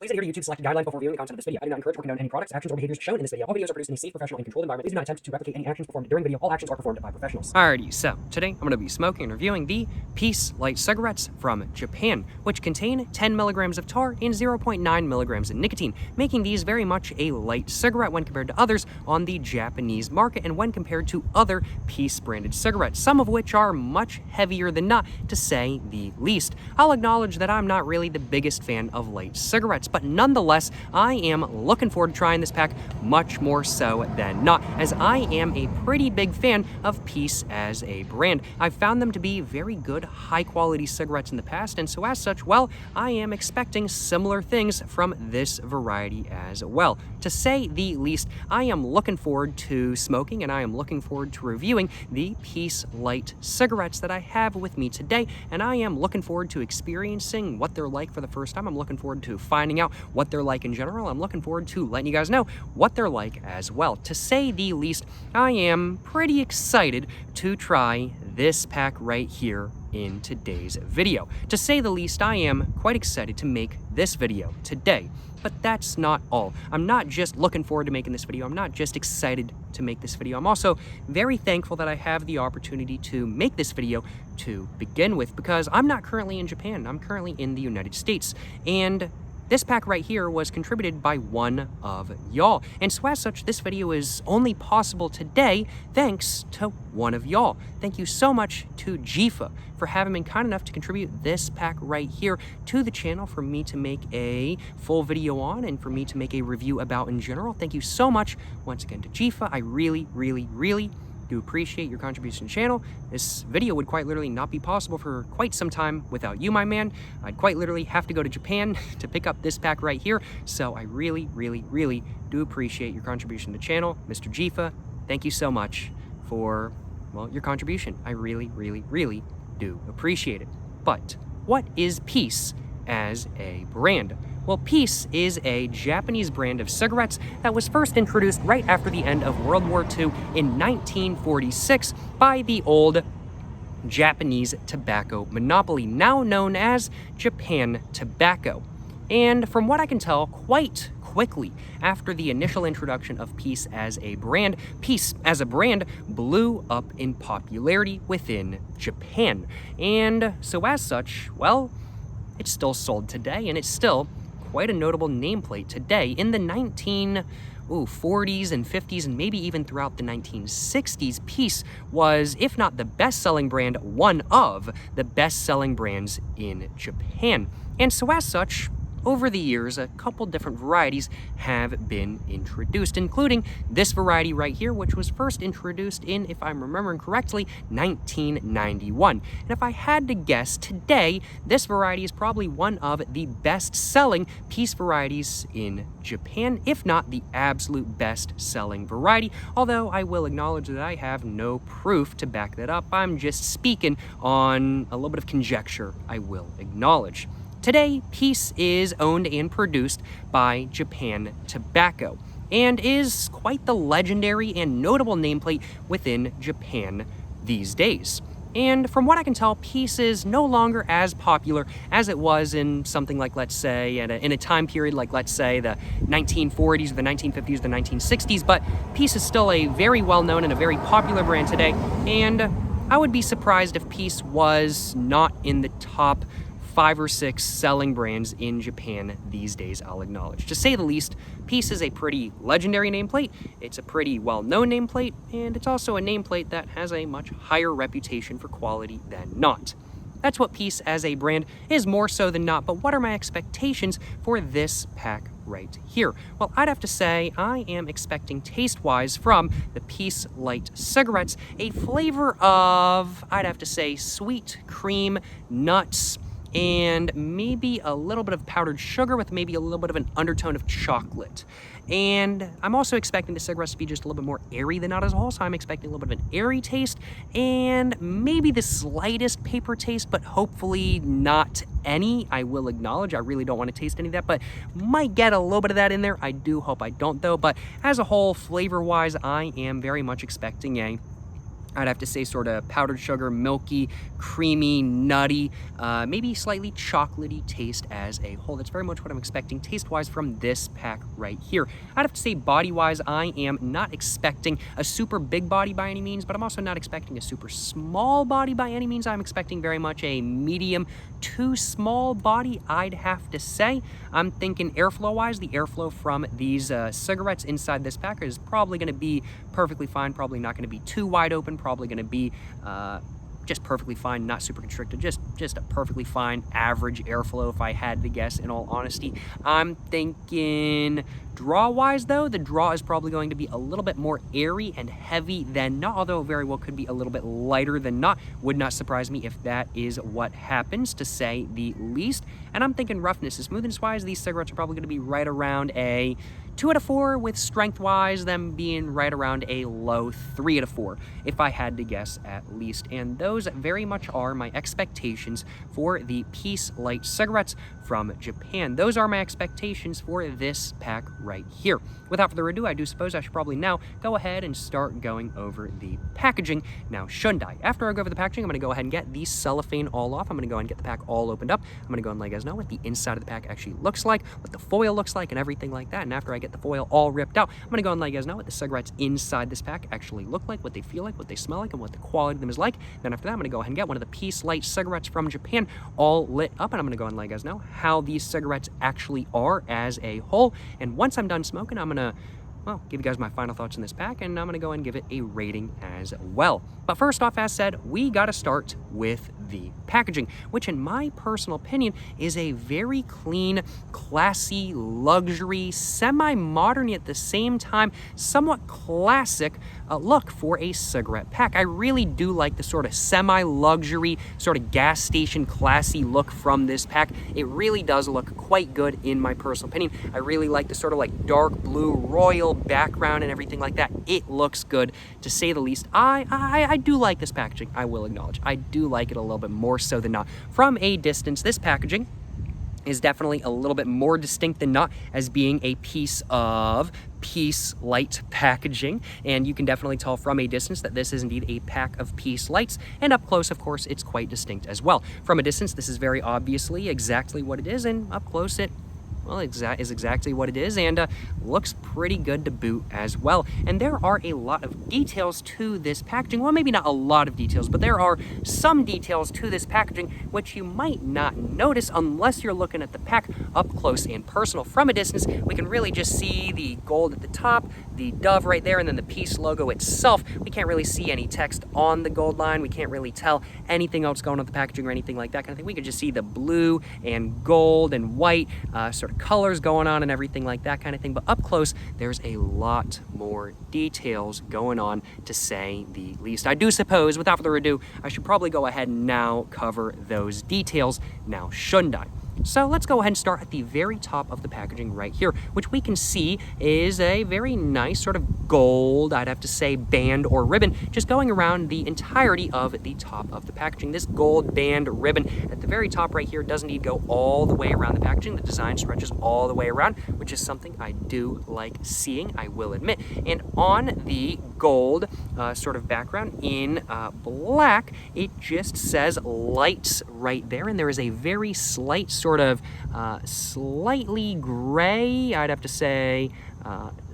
Please adhere to YouTube selected guidelines before viewing the content of this video. I do not encourage or condone any products, actions, or behaviors shown in this video. All videos are produced in a safe, professional, and controlled environment. Please do not attempt to replicate any actions performed during video. All actions are performed by professionals. Alrighty, so today I'm going to be smoking and reviewing the Peace Light cigarettes from Japan, which contain 10 milligrams of tar and 0.9 milligrams of nicotine, making these very much a light cigarette when compared to others on the Japanese market and when compared to other Peace branded cigarettes, some of which are much heavier than not, to say the least. I'll acknowledge that I'm not really the biggest fan of light cigarettes, but nonetheless, I am looking forward to trying this pack much more so than not, as I am a pretty big fan of Peace as a brand. I've found them to be very good, high-quality cigarettes in the past, and so as such, well, I am expecting similar things from this variety as well. To say the least, I am looking forward to smoking, and I am looking forward to reviewing the Peace Light cigarettes that I have with me today, and I am looking forward to experiencing what they're like for the first time. I'm looking forward to finding out what they're like in general. I'm looking forward to letting you guys know what they're like as well. To say the least, I am pretty excited to try this pack right here in today's video. To say the least, I am quite excited to make this video today. But that's not all. I'm not just looking forward to making this video. I'm not just excited to make this video. I'm also very thankful that I have the opportunity to make this video to begin with, because I'm not currently in Japan. I'm currently in the United States. And this pack right here was contributed by one of y'all. And so as such, this video is only possible today thanks to one of y'all. Thank you so much to Jifa for having been kind enough to contribute this pack right here to the channel for me to make a full video on and for me to make a review about in general. Thank you so much once again to Jifa. I really do appreciate your contribution to the channel. This video would quite literally not be possible for quite some time without you, my man. I'd quite literally have to go to Japan to pick up this pack right here. So I really do appreciate your contribution to the channel. Mr. Jifa, thank you so much for, well, your contribution. I really do appreciate it. But what is Peace as a brand? Well, Peace is a Japanese brand of cigarettes that was first introduced right after the end of World War II in 1946 by the old Japanese tobacco monopoly, now known as Japan Tobacco. And from what I can tell, quite quickly after the initial introduction of Peace as a brand blew up in popularity within Japan. And so as such, well, it's still sold today, and it's still quite a notable nameplate today. In the 1940s and 50s, and maybe even throughout the 1960s, Peace was, if not the best-selling brand, one of the best-selling brands in Japan. And so as such, over the years, a couple different varieties have been introduced, including this variety right here, which was first introduced in, if I'm remembering correctly, 1991. And if I had to guess, today, this variety is probably one of the best-selling Peace varieties in Japan, if not the absolute best-selling variety, although I will acknowledge that I have no proof to back that up. I'm just speaking on a little bit of conjecture, I will acknowledge. Today, Peace is owned and produced by Japan Tobacco and is quite the legendary and notable nameplate within Japan these days. And from what I can tell, Peace is no longer as popular as it was in something like, let's say, in a time period like, let's say, the 1940s, or the 1950s, or the 1960s, but Peace is still a very well-known and a very popular brand today, and I would be surprised if Peace was not in the top 5 or 6 selling brands in Japan these days, I'll acknowledge. To say the least, Peace is a pretty legendary nameplate, it's a pretty well-known nameplate, and it's also a nameplate that has a much higher reputation for quality than not. That's what Peace as a brand is, more so than not, but what are my expectations for this pack right here? Well, I'd have to say I am expecting taste-wise from the Peace Light cigarettes a flavor of, I'd have to say, sweet cream, nuts, and maybe a little bit of powdered sugar with maybe a little bit of an undertone of chocolate. And I'm also expecting the cigarettes to be just a little bit more airy than not as a whole, so I'm expecting a little bit of an airy taste and maybe the slightest paper taste, but hopefully not any. I will acknowledge I really don't want to taste any of that, but might get a little bit of that in there. I do hope I don't though, but as a whole, flavor-wise, I am very much expecting a I'd have to say sort of powdered sugar, milky, creamy, nutty, maybe slightly chocolatey taste as a whole. That's very much what I'm expecting taste-wise from this pack right here. I'd have to say body-wise, I am not expecting a super big body by any means, but I'm also not expecting a super small body by any means. I'm expecting very much a medium to small body, I'd have to say. I'm thinking airflow-wise, the airflow from these cigarettes inside this pack is probably going to be perfectly fine, probably not going to be too wide open, probably going to be just perfectly fine, not super constricted, just a perfectly fine average airflow if I had to guess, in all honesty. I'm thinking draw-wise, though, the draw is probably going to be a little bit more airy and heavy than not, although it very well could be a little bit lighter than not. Would not surprise me if that is what happens, to say the least. And I'm thinking roughness and smoothness-wise, these cigarettes are probably going to be right around a 2 out of 4, with strength-wise, them being right around a low 3 out of 4, if I had to guess at least. And those very much are my expectations for the Peace Light cigarettes from Japan. Those are my expectations for this pack right here. Without further ado, I do suppose I should probably now go ahead and start going over the packaging. Now, shouldn't I? After I go over the packaging, I'm going to go ahead and get the cellophane all off. I'm going to go ahead and get the pack all opened up. I'm going to go and let you guys know what the inside of the pack actually looks like, what the foil looks like, and everything like that. And after I get the foil all ripped out, I'm going to go and let you guys know what the cigarettes inside this pack actually look like, what they feel like, what they smell like, and what the quality of them is like. Then after that, I'm going to go ahead and get one of the Peace Light cigarettes from Japan all lit up, and I'm going to go and let you guys know how these cigarettes actually are as a whole. And once I'm done smoking, I'm going to, well, give you guys my final thoughts on this pack, and I'm going to go and give it a rating as well. But first off, as said, we got to start with the packaging, which in my personal opinion is a very clean, classy, luxury, semi-modern, yet at the same time somewhat classic look for a cigarette pack. I really do like the sort of semi-luxury, sort of gas station classy look from this pack. It really does look quite good in my personal opinion. I really like the sort of like dark blue royal background and everything like that. It looks good, to say the least. I do like this packaging, I will acknowledge. I do like it a little bit more so than not. From a distance, this packaging is definitely a little bit more distinct than not as being a piece of Peace Light packaging, and you can definitely tell from a distance that this is indeed a pack of Peace Lights, and up close, of course, it's quite distinct as well. From a distance, this is very obviously exactly what it is, and up close it, well, is exactly what it is, and looks pretty good to boot as well. And there are a lot of details to this packaging. Well, maybe not a lot of details, but there are some details to this packaging which you might not notice unless you're looking at the pack up close and personal. From a distance, we can really just see the gold at the top, the dove right there, and then the Peace logo itself. We can't really see any text on the gold line. We can't really tell anything else going on with the packaging or anything like that kind of thing. We could just see the blue and gold and white sort of colors going on and everything like that kind of thing. But up close, there's a lot more details going on, to say the least. I do suppose, without further ado, I should probably go ahead and now cover those details, now shouldn't I? So let's go ahead and start at the very top of the packaging right here, which we can see is a very nice sort of gold, I'd have to say, band or ribbon, just going around the entirety of the top of the packaging. This gold band ribbon at the very top right here does indeed go all the way around the packaging. The design stretches all the way around, which is something I do like seeing, I will admit. And on the gold sort of background in black, it just says lights right there, and there is a very slight sort of slightly gray, I'd have to say,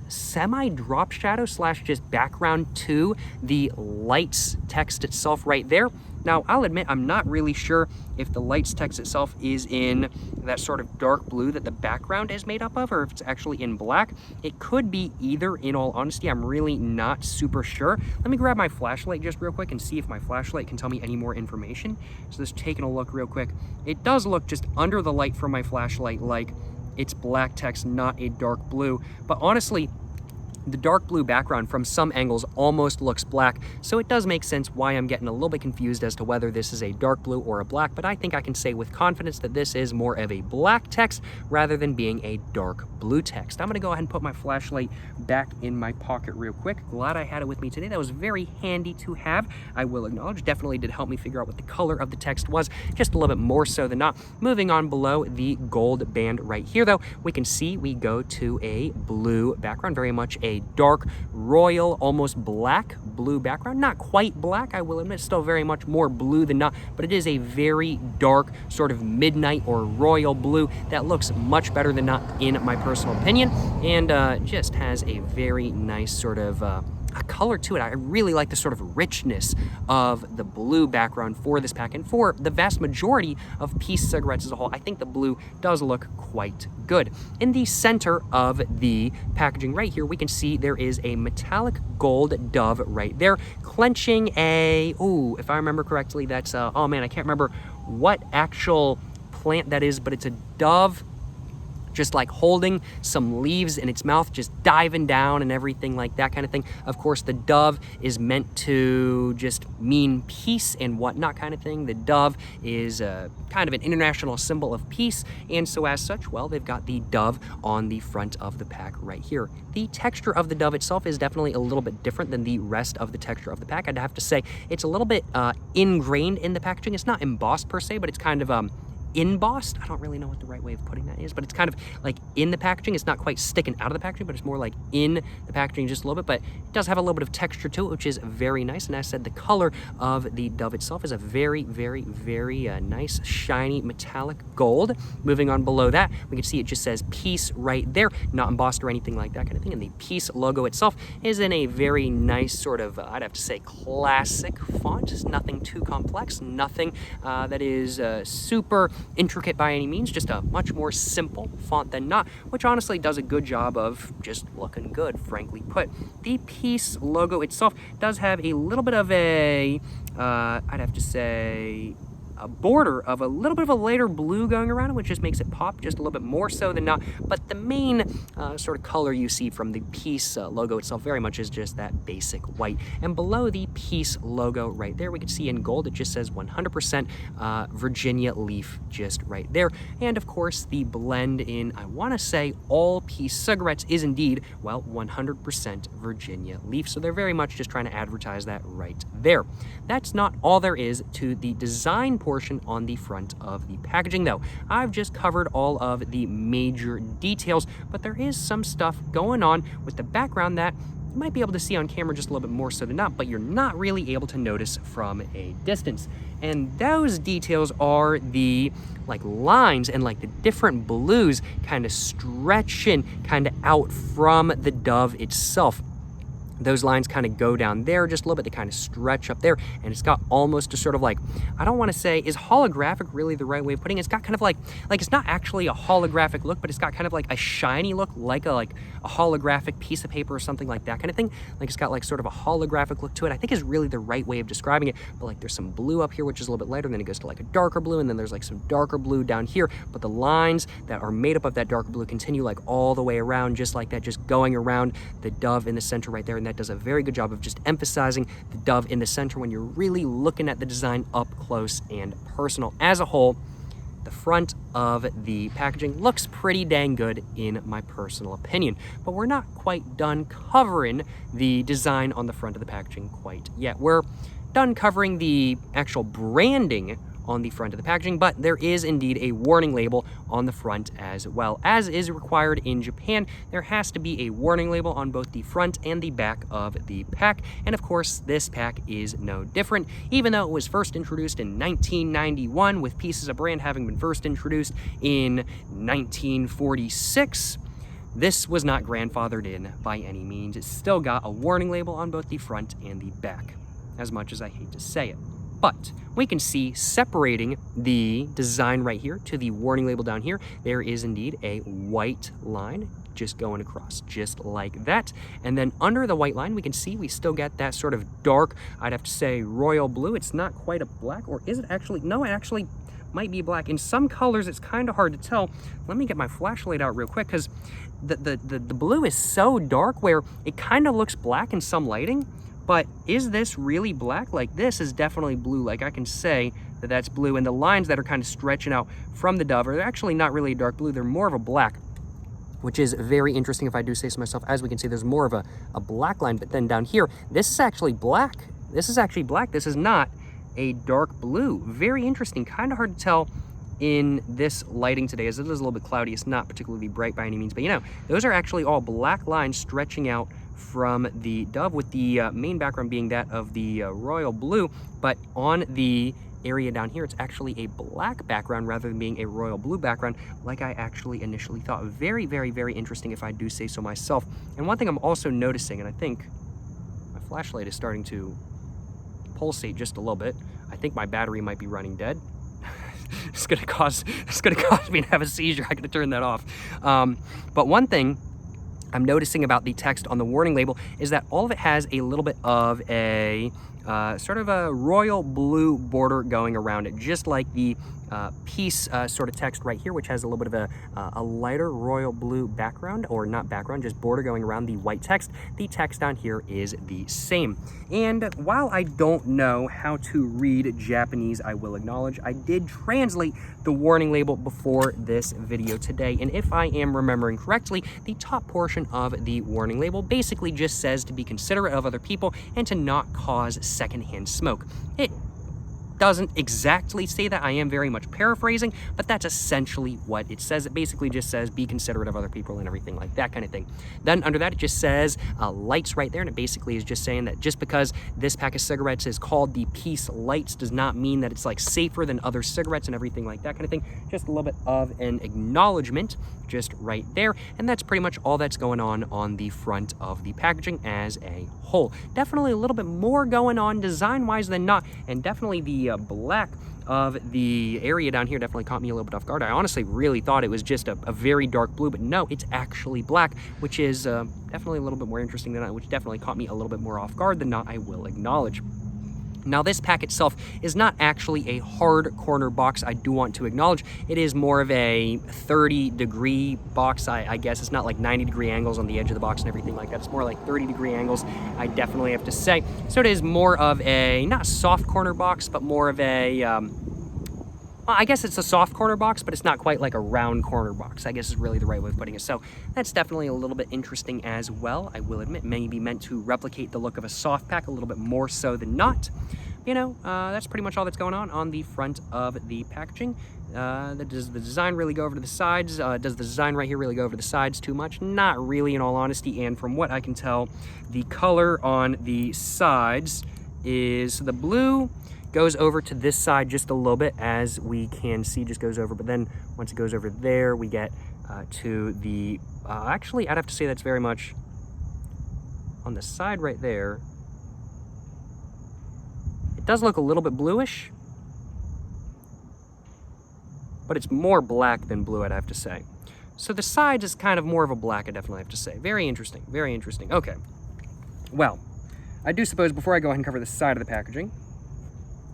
semi-drop shadow slash just background to the lights text itself right there. Now, I'll admit I'm not really sure if the lights text itself is in that sort of dark blue that the background is made up of, or if it's actually in black. It could be either, in all honesty. I'm really not super sure. Let me grab my flashlight just real quick and see if my flashlight can tell me any more information. So just taking a look real quick. It does look just under the light from my flashlight like it's black text, not a dark blue. But honestly, the dark blue background from some angles almost looks black, so it does make sense why I'm getting a little bit confused as to whether this is a dark blue or a black, but I think I can say with confidence that this is more of a black text rather than being a dark blue text. I'm going to go ahead and put my flashlight back in my pocket real quick. Glad I had it with me today. That was very handy to have, I will acknowledge. Definitely did help me figure out what the color of the text was, just a little bit more so than not. Moving on below the gold band right here, though, we can see we go to a blue background, very much a a dark royal, almost black blue background. Not quite black, I will admit, still very much more blue than not, but it is a very dark sort of midnight or royal blue that looks much better than not in my personal opinion, and just has a very nice sort of a color to it. I really like the sort of richness of the blue background for this pack, and for the vast majority of Peace cigarettes as a whole, I think the blue does look quite good. In the center of the packaging right here, we can see there is a metallic gold dove right there, clenching a, ooh, if I remember correctly, that's, oh man, I can't remember what actual plant that is, but it's a dove just like holding some leaves in its mouth, just diving down and everything like that kind of thing. Of course, the dove is meant to just mean peace and whatnot kind of thing. The dove is kind of an international symbol of peace, and so as such, well, they've got the dove on the front of the pack right here. The texture of the dove itself is definitely a little bit different than the rest of the texture of the pack. I'd have to say it's a little bit ingrained in the packaging. It's not embossed per se, but it's kind of embossed. I don't really know what the right way of putting that is, but it's kind of like in the packaging. It's not quite sticking out of the packaging, but it's more like in the packaging just a little bit, but it does have a little bit of texture to it, which is very nice. And as I said, the color of the dove itself is a very, very, very nice, shiny, metallic gold. Moving on below that, we can see it just says Peace right there, not embossed or anything like that kind of thing. And the Peace logo itself is in a very nice sort of, I'd have to say, classic font. It's nothing too complex, nothing that is super intricate by any means, just a much more simple font than not, which honestly does a good job of just looking good, frankly put. The Peace logo itself does have a little bit of a, I'd have to say, a border of a little bit of a lighter blue going around it, which just makes it pop just a little bit more so than not. But the main sort of color you see from the Peace logo itself very much is just that basic white. And below the Peace logo right there, we can see in gold, it just says 100% Virginia leaf just right there. And of course, the blend in, I want to say, all Peace cigarettes is indeed, well, 100% Virginia leaf. So they're very much just trying to advertise that right there. That's not all there is to the design portion on the front of the packaging, though. I've just covered all of the major details, but there is some stuff going on with the background that you might be able to see on camera just a little bit more so than not, but you're not really able to notice from a distance. And those details are the like lines and like the different blues kind of stretching kind of out from the dove itself. Those lines kind of go down there just a little bit, they kind of stretch up there, and it's got almost a sort of like, I don't want to say, is holographic really the right way of putting it? It's got kind of like it's not actually a holographic look, but it's got kind of like a shiny look, like a holographic piece of paper or something like that kind of thing. Like it's got like sort of a holographic look to it, I think is really the right way of describing it. But like there's some blue up here, which is a little bit lighter, and then it goes to like a darker blue, and then there's like some darker blue down here, but the lines that are made up of that darker blue continue like all the way around, just like that, just going around the dove in the center right there. And that does a very good job of just emphasizing the dove in the center when you're really looking at the design up close and personal. As a whole, the front of the packaging looks pretty dang good in my personal opinion, but we're not quite done covering the design on the front of the packaging quite yet. We're done covering the actual branding on the front of the packaging, but there is indeed a warning label on the front as well. As is required in Japan, there has to be a warning label on both the front and the back of the pack, and of course this pack is no different. Even though it was first introduced in 1991, with Peace as a brand having been first introduced in 1946, this was not grandfathered in by any means. It's still got a warning label on both the front and the back, as much as I hate to say it. But we can see separating the design right here to the warning label down here, there is indeed a white line just going across, just like that. And then under the white line, we can see we still get that sort of dark, I'd have to say, royal blue. It's not quite a black, or is it actually? No, it actually might be black. In some colors, it's kind of hard to tell. Let me get my flashlight out real quick, because the blue is so dark where it kind of looks black in some lighting. But is this really black? Like, this is definitely blue. Like, I can say that that's blue. And the lines that are kind of stretching out from the dove are actually not really a dark blue. They're more of a black, which is very interesting if I do say so myself. As we can see, there's more of a black line. But then down here, this is actually black. This is actually black. This is not a dark blue. Very interesting. Kind of hard to tell in this lighting today, as it is a little bit cloudy. It's not particularly bright by any means. But, you know, those are actually all black lines stretching out from the Dove, with the main background being that of the royal blue, but on the area down here, it's actually a black background rather than being a royal blue background like I actually initially thought. Very, very, very interesting if I do say so myself. And one thing I'm also noticing, and I think my flashlight is starting to pulsate just a little bit. I think my battery might be running dead. It's gonna cause me to have a seizure. I gotta turn that off. But one thing I'm noticing about the text on the warning label is that all of it has a little bit of a sort of a royal blue border going around it, just like the peace sort of text right here, which has a little bit of a lighter royal blue background, or not background, just border going around the white text. The text down here is the same. And while I don't know how to read Japanese, I will acknowledge I did translate the warning label before this video today. And if I am remembering correctly, the top portion of the warning label basically just says to be considerate of other people and to not cause secondhand smoke. It doesn't exactly say that. I am very much paraphrasing, but that's essentially what it says. It basically just says be considerate of other people and everything like that kind of thing. Then under that, it just says lights right there, and it basically is just saying that just because this pack of cigarettes is called the Peace Lights does not mean that it's like safer than other cigarettes and everything like that kind of thing. Just a little bit of an acknowledgement just right there, and that's pretty much all that's going on the front of the packaging as a whole. Definitely a little bit more going on design-wise than not, and definitely the black of the area down here definitely caught me a little bit off guard. I honestly really thought it was just a very dark blue, but no, it's actually black, which is definitely a little bit more interesting than not, which definitely caught me a little bit more off guard than not, I will acknowledge. Now, this pack itself is not actually a hard corner box, I do want to acknowledge. It is more of a 30-degree box, I guess. It's not like 90-degree angles on the edge of the box and everything like that. It's more like 30-degree angles, I definitely have to say. So it is more of a, not soft corner box, but more of a, I guess it's a soft corner box, but it's not quite like a round corner box, I guess is really the right way of putting it. So that's definitely a little bit interesting as well, I will admit. Maybe meant to replicate the look of a soft pack a little bit more so than not. You know, that's pretty much all that's going on the front of the packaging. Does the design really go over to the sides? Does the design right here really go over to the sides too much? Not really, in all honesty. And from what I can tell, the color on the sides is the blue goes over to this side just a little bit, as we can see, just goes over. But then once it goes over there, we get to the, actually, I'd have to say that's very much on the side right there. It does look a little bit bluish, but it's more black than blue, I'd have to say. So the sides is kind of more of a black, I definitely have to say. Very interesting, very interesting. Okay, well, I do suppose before I go ahead and cover the side of the packaging,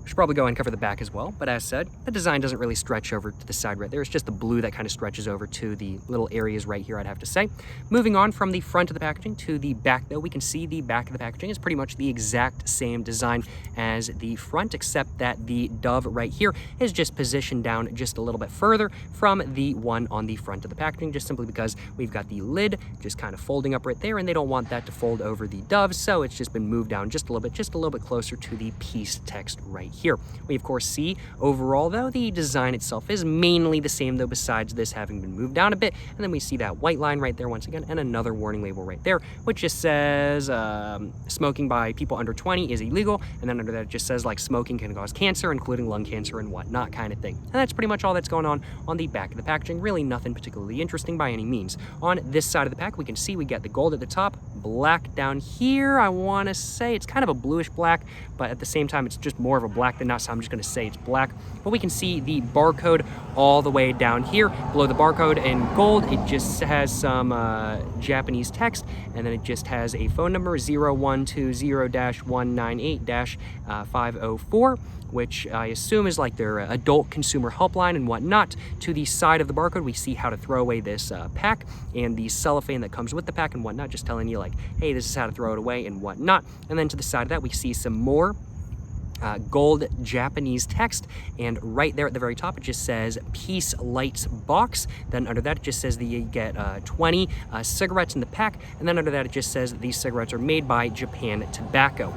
I should probably go and cover the back as well, but as said, the design doesn't really stretch over to the side right there. It's just the blue that kind of stretches over to the little areas right here, I'd have to say. Moving on from the front of the packaging to the back, though, we can see the back of the packaging is pretty much the exact same design as the front, except that the Dove right here is just positioned down just a little bit further from the one on the front of the packaging, just simply because we've got the lid just kind of folding up right there, and they don't want that to fold over the Dove, so it's just been moved down just a little bit closer to the Peace text right here. We of course see overall, though, the design itself is mainly the same, though, besides this having been moved down a bit. And then we see that white line right there once again, and another warning label right there, which just says smoking by people under 20 is illegal. And then under that it just says like smoking can cause cancer, including lung cancer and whatnot kind of thing. And that's pretty much all that's going on the back of the packaging. Really nothing particularly interesting by any means. On this side of the pack, we can see we get the gold at the top, black down here. I want to say it's kind of a bluish black, but at the same time it's just more of a black than not, so I'm just going to say it's black. But we can see the barcode all the way down here. Below the barcode in gold, it just has some Japanese text, and then it just has a phone number, 0120-198-504, which I assume is like their adult consumer helpline and whatnot. To the side of the barcode, we see how to throw away this pack and the cellophane that comes with the pack and whatnot, just telling you like, hey, this is how to throw it away and whatnot. And then to the side of that, we see some more gold Japanese text, and right there at the very top it just says Peace Lights Box. Then under that it just says that you get 20 cigarettes in the pack, and then under that it just says that these cigarettes are made by Japan Tobacco.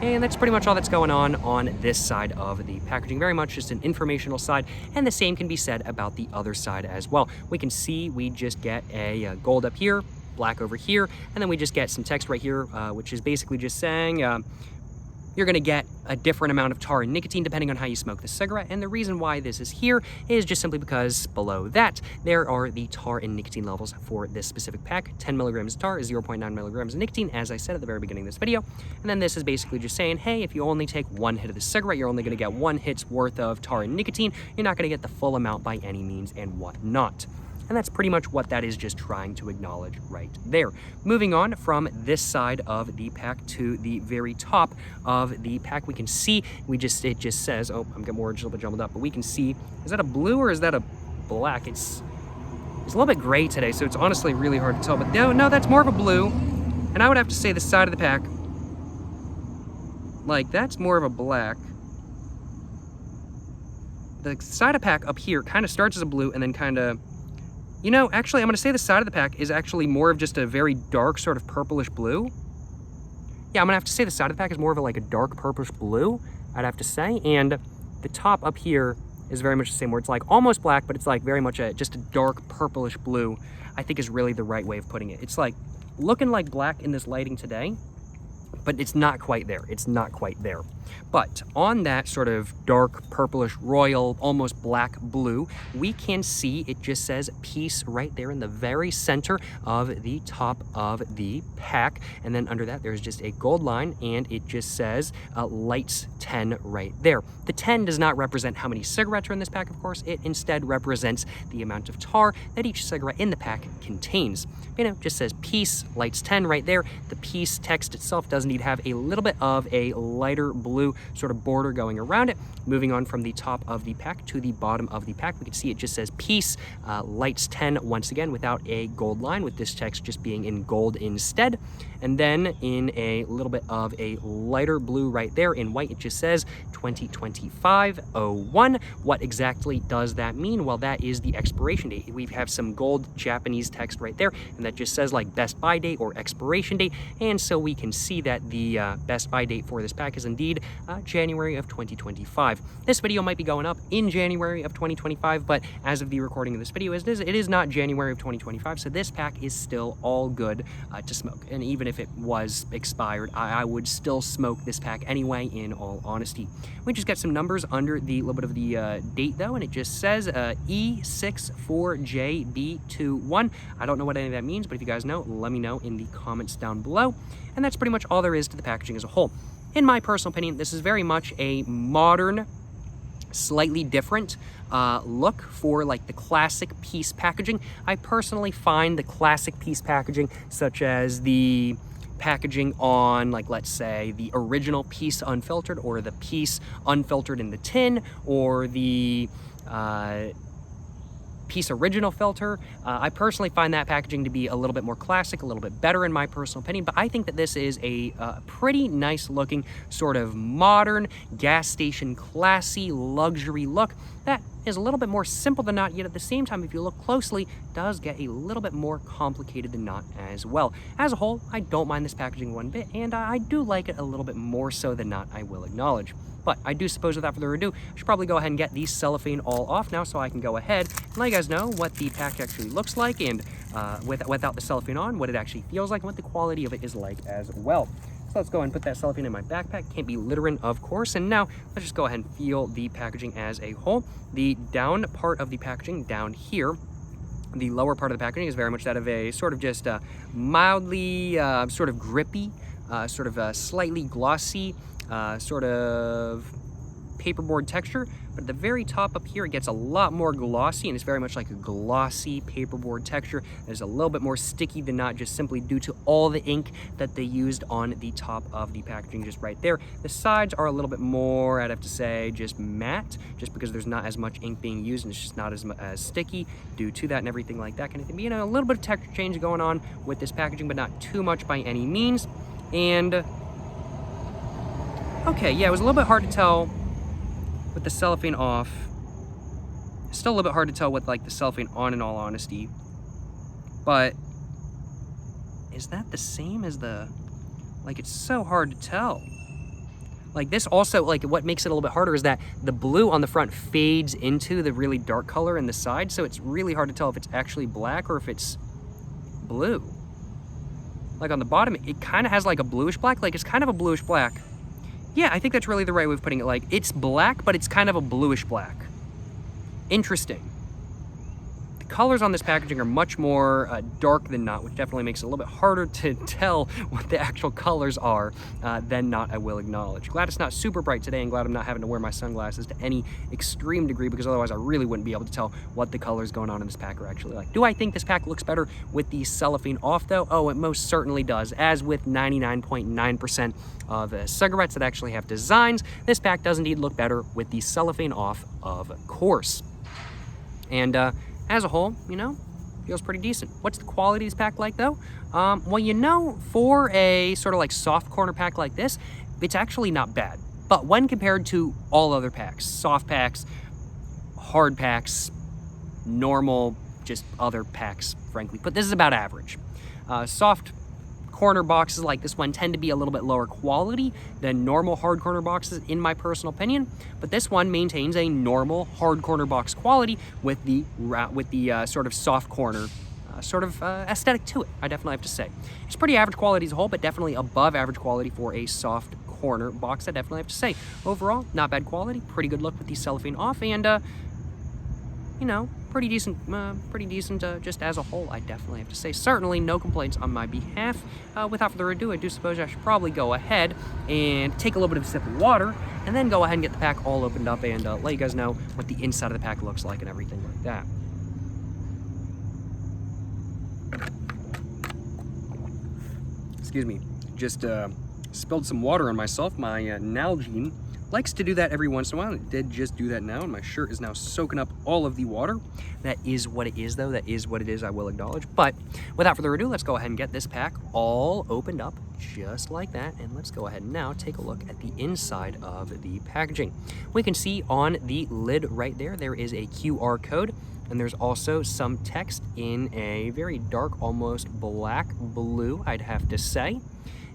And that's pretty much all that's going on this side of the packaging. Very much just an informational side, and the same can be said about the other side as well. We can see we just get a gold up here, black over here, and then we just get some text right here, which is basically just saying you're going to get a different amount of tar and nicotine depending on how you smoke the cigarette. And the reason why this is here is just simply because below that, there are the tar and nicotine levels for this specific pack. 10 milligrams of tar is 0.9 milligrams of nicotine, as I said at the very beginning of this video. And then this is basically just saying, hey, if you only take one hit of the cigarette, you're only going to get one hit's worth of tar and nicotine. You're not going to get the full amount by any means and whatnot. And that's pretty much what that is just trying to acknowledge right there. Moving on from this side of the pack to the very top of the pack, we can see, it just says, oh, I'm getting more a little bit jumbled up, but we can see, is that a blue or is that a black? It's a little bit gray today, so it's honestly really hard to tell, but no, that's more of a blue. And I would have to say the side of the pack, like that's more of a black. The side of pack up here kind of starts as a blue and then kind of, you know, actually, I'm going to say the side of the pack is actually more of just a very dark sort of purplish blue. Yeah, I'm going to have to say the side of the pack is more of like a dark purplish blue, I'd have to say. And the top up here is very much the same, where it's like almost black, but it's like very much just a dark purplish blue, I think is really the right way of putting it. It's like looking like black in this lighting today, but it's not quite there. It's not quite there. But on that sort of dark purplish royal, almost black blue, we can see it just says peace right there in the very center of the top of the pack. And then under that, there's just a gold line and it just says lights 10 right there. The 10 does not represent how many cigarettes are in this pack, of course. It instead represents the amount of tar that each cigarette in the pack contains. You know, it just says peace, lights 10 right there. The peace text itself does need to have a little bit of a lighter blue sort of border going around it. Moving on from the top of the pack to the bottom of the pack, we can see it just says peace, lights 10 once again without a gold line, with this text just being in gold instead. And then in a little bit of a lighter blue right there in white, it just says 2025-01. What exactly does that mean? Well, that is the expiration date. We have some gold Japanese text right there, and that just says like best buy date or expiration date. And so we can see that the best buy date for this pack is indeed January of 2025. This video might be going up in January of 2025, but as of the recording of this video, it is not January of 2025, so this pack is still all good to smoke. And even if it was expired, I would still smoke this pack anyway, in all honesty. We just got some numbers under the little bit of the date though, and it just says E64JB21. I don't know what any of that means, but if you guys know, let me know in the comments down below. And that's pretty much all there is to the packaging as a whole. In my personal opinion, this is very much a modern, slightly different look for like the classic piece packaging. I personally find the classic piece packaging, such as the packaging on, like, let's say the original piece unfiltered, or the piece unfiltered in the tin, or the piece original filter. I personally find that packaging to be a little bit more classic, a little bit better in my personal opinion, but I think that this is a pretty nice looking sort of modern gas station classy luxury look that is a little bit more simple than not, yet at the same time, if you look closely, does get a little bit more complicated than not as well. As a whole, I don't mind this packaging one bit, and I do like it a little bit more so than not, I will acknowledge. But I do suppose without further ado, I should probably go ahead and get the cellophane all off now, so I can go ahead and let you guys know what the pack actually looks like, and without the cellophane on, what it actually feels like, and what the quality of it is like as well. So let's go ahead and put that cellophane in my backpack. Can't be littering, of course. And now let's just go ahead and feel the packaging as a whole. The down part of the packaging down here, the lower part of the packaging, is very much that of a sort of just mildly sort of grippy, sort of slightly glossy, sort of paperboard texture. But at the very top up here, it gets a lot more glossy, and it's very much like a glossy paperboard texture. There's a little bit more sticky than not, just simply due to all the ink that they used on the top of the packaging just right there. The sides are a little bit more, I'd have to say, just matte, just because there's not as much ink being used, and it's just not as sticky due to that and everything like that kind of thing. But, you know, a little bit of texture change going on with this packaging, but not too much by any means. And okay, yeah, it was a little bit hard to tell with the cellophane off. It's still a little bit hard to tell with like the cellophane on, in all honesty. But is that the same as the, like, it's so hard to tell. Like this also, like what makes it a little bit harder is that the blue on the front fades into the really dark color in the side. So it's really hard to tell if it's actually black or if it's blue. like on the bottom, it kind of has like a bluish black, like it's kind of a bluish black. Yeah, I think that's really the right way of putting it. Like, it's black, but it's kind of a bluish black. Interesting. The colors on this packaging are much more dark than not, which definitely makes it a little bit harder to tell what the actual colors are than not, I will acknowledge. Glad it's not super bright today, and glad I'm not having to wear my sunglasses to any extreme degree, because otherwise I really wouldn't be able to tell what the colors going on in this pack are actually like. Do I think this pack looks better with the cellophane off, though? Oh, it most certainly does. As with 99.9% of cigarettes that actually have designs, this pack does indeed look better with the cellophane off, of course. And as a whole, you know, feels pretty decent. What's the quality of this pack like, though? Well, you know, for a sort of like soft corner pack like this, it's actually not bad. But when compared to all other packs, soft packs, hard packs, normal, just other packs, frankly, but this is about average. Soft corner boxes like this one tend to be a little bit lower quality than normal hard corner boxes, in my personal opinion, but this one maintains a normal hard corner box quality with the sort of soft corner aesthetic to it, I definitely have to say. It's pretty average quality as a whole, but definitely above average quality for a soft corner box, I definitely have to say. Overall, not bad quality, pretty good look with the cellophane off, and you know, pretty decent just as a whole, I definitely have to say. Certainly no complaints on my behalf. Without further ado, I do suppose I should probably go ahead and take a little bit of a sip of water, and then go ahead and get the pack all opened up and let you guys know what the inside of the pack looks like and everything like that. Excuse me, just spilled some water on myself. My Nalgene likes to do that every once in a while. It did just do that now, and my shirt is now soaking up all of the water. That is what it is, though. That is what it is, I will acknowledge. But without further ado, let's go ahead and get this pack all opened up just like that. And let's go ahead and now take a look at the inside of the packaging. We can see on the lid right there, there is a QR code. And there's also some text in a very dark, almost black blue, I'd have to say.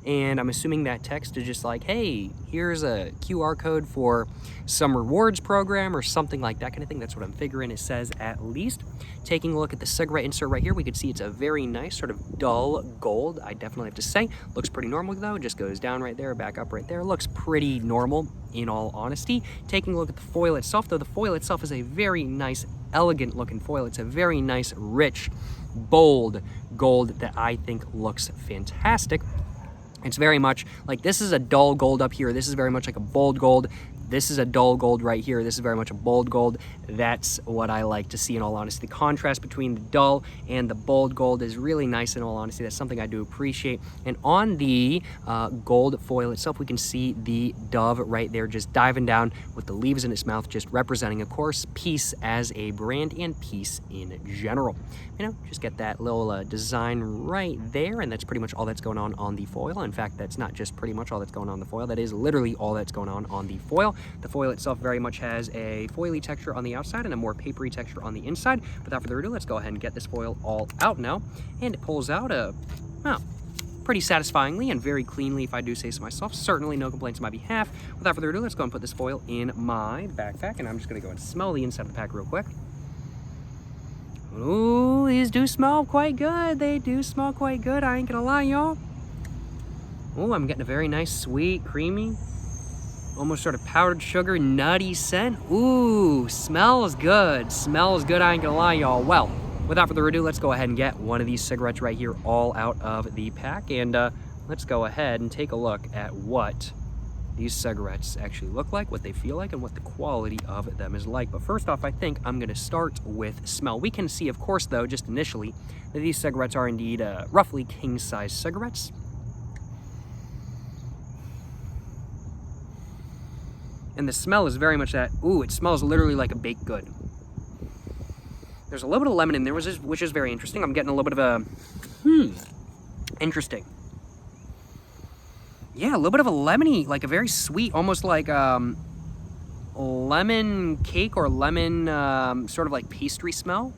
And I'm assuming that text is just like, hey, here's a QR code for some rewards program or something like that kind of thing. That's what I'm figuring it says, at least. Taking a look at the cigarette insert right here, we can see it's a very nice sort of dull gold, I definitely have to say. Looks pretty normal, though. It just goes down right there, back up right there. Looks pretty normal, in all honesty. Taking a look at the foil itself, though, the foil itself is a very nice, elegant looking foil. It's a very nice, rich, bold gold that I think looks fantastic. It's very much like, this is a dull gold up here. This is very much like a bold gold. This is a dull gold right here. This is very much a bold gold. That's what I like to see, in all honesty. The contrast between the dull and the bold gold is really nice, in all honesty. That's something I do appreciate. And on the gold foil itself, we can see the dove right there just diving down with the leaves in its mouth, just representing, of course, peace as a brand and peace in general. You know, just get that little design right there, and that's pretty much all that's going on the foil. In fact, that's not just pretty much all that's going on the foil. That is literally all that's going on the foil. The foil itself very much has a foily texture on the outside and a more papery texture on the inside. Without further ado, let's go ahead and get this foil all out now. And it pulls out pretty satisfyingly and very cleanly, if I do say so myself. Certainly no complaints on my behalf. Without further ado, let's go and put this foil in my backpack, and I'm just going to go and smell the inside of the pack real quick. Ooh, these do smell quite good. They do smell quite good. I ain't gonna lie, y'all. Ooh, I'm getting a very nice, sweet, creamy, almost sort of powdered sugar, nutty scent. Ooh, smells good. Smells good, I ain't gonna lie, y'all. Well, without further ado, let's go ahead and get one of these cigarettes right here all out of the pack. And let's go ahead and take a look at what these cigarettes actually look like, what they feel like, and what the quality of them is like. But first off, I think I'm going to start with smell. We can see, of course, though, just initially, that these cigarettes are indeed roughly king-size cigarettes. And the smell is very much that, ooh, it smells literally like a baked good. There's a little bit of lemon in there, which is very interesting. I'm getting a little bit of a, interesting. Yeah, a little bit of a lemony, like a very sweet, almost like lemon cake or lemon sort of like pastry smell.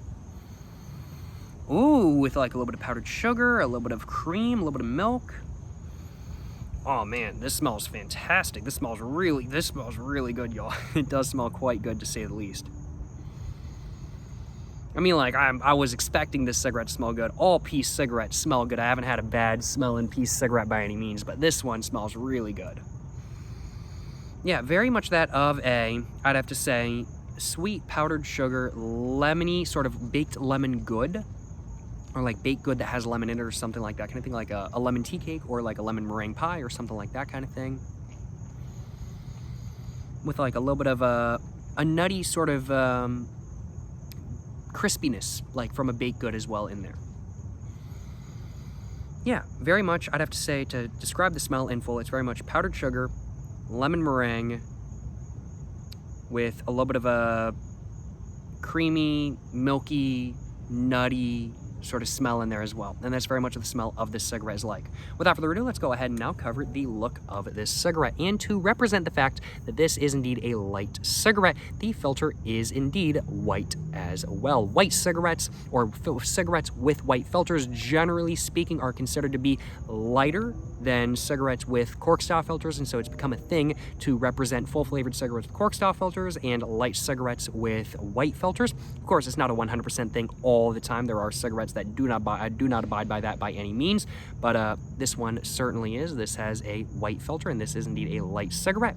Ooh, with like a little bit of powdered sugar, a little bit of cream, a little bit of milk. Oh man, this smells fantastic. This smells really good, y'all. It does smell quite good, to say the least. I mean, like, I was expecting this cigarette to smell good. All Peace cigarettes smell good. I haven't had a bad smelling Peace cigarette by any means, but this one smells really good. Yeah, very much that of a, I'd have to say, sweet powdered sugar, lemony, sort of baked lemon good, or like baked good that has lemon in it or something like that. Kind of thing, like a lemon tea cake or like a lemon meringue pie or something like that kind of thing. With like a little bit of a nutty sort of crispiness, like from a baked good as well in there. Yeah, very much, I'd have to say, to describe the smell in full, it's very much powdered sugar, lemon meringue, with a little bit of a creamy, milky, nutty sort of smell in there as well. And that's very much what the smell of this cigarette is like. Without further ado, let's go ahead and now cover the look of this cigarette. And to represent the fact that this is indeed a light cigarette, the filter is indeed white as well. White cigarettes, or cigarettes with white filters, generally speaking, are considered to be lighter than cigarettes with cork style filters, and so it's become a thing to represent full flavored cigarettes with cork style filters and light cigarettes with white filters. Of course, it's not a 100% thing all the time. There are cigarettes that do not abide by that by any means, but this one certainly is. This has a white filter, and this is indeed a light cigarette.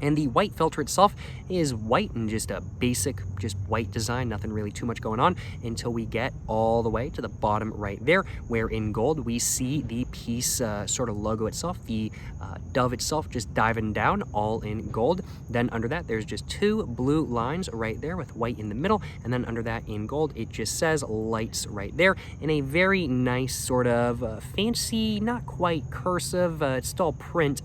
And the white filter itself is white and just a basic, just white design, nothing really too much going on, until we get all the way to the bottom right there, where in gold we see the Peace sort of logo itself, the dove itself just diving down, all in gold. Then under that, there's just two blue lines right there with white in the middle, and then under that in gold, it just says lights right there in a very nice sort of fancy, not quite cursive, it's still print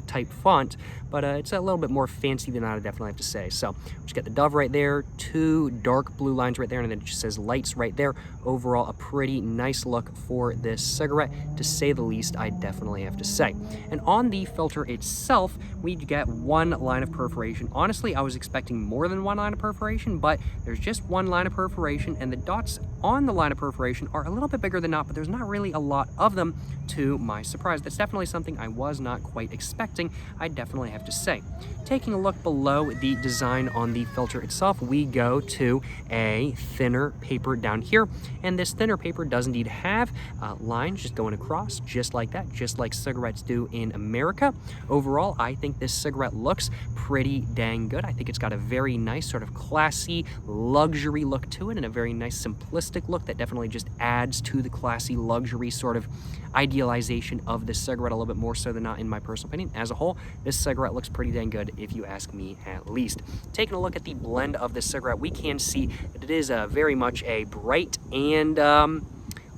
type font, but it's a little bit more fancy than I definitely have to say. So we just got the dove right there, two dark blue lines right there, and then it just says lights right there. Overall, a pretty nice look for this cigarette, to say the least, I definitely have to say. And on the filter itself, we get one line of perforation. Honestly, I was expecting more than one line of perforation, but there's just one line of perforation, and the dots on the line of perforation are a little bit bigger than not, but there's not really a lot of them, to my surprise. That's definitely something I was not quite expecting, I definitely have to say. Taking a look below the design on the filter itself, we go to a thinner paper down here, and this thinner paper does indeed have lines just going across, just like that, just like cigarettes do in America. Overall, I think this cigarette looks pretty dang good. I think it's got a very nice sort of classy luxury look to it, and a very nice simplistic look that definitely just adds to the classy luxury sort of idealization of this cigarette a little bit more so than not, in my personal opinion. As a whole, this cigarette looks pretty dang good, if you ask me at least. Taking a look at the blend of this cigarette, we can see that it is very much a bright and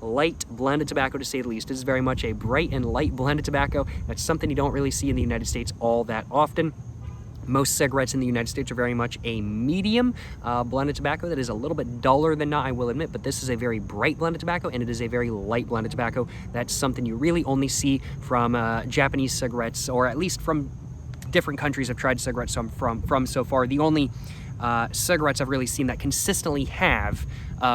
light blended tobacco, to say the least. This is very much a bright and light blended tobacco. That's something you don't really see in the United States all that often. Most cigarettes in the United States are very much a medium blended tobacco that is a little bit duller than not, I will admit, but this is a very bright blended tobacco, and it is a very light blended tobacco. That's something you really only see from Japanese cigarettes, or at least from different countries I've tried cigarettes from so far. The only cigarettes I've really seen that consistently have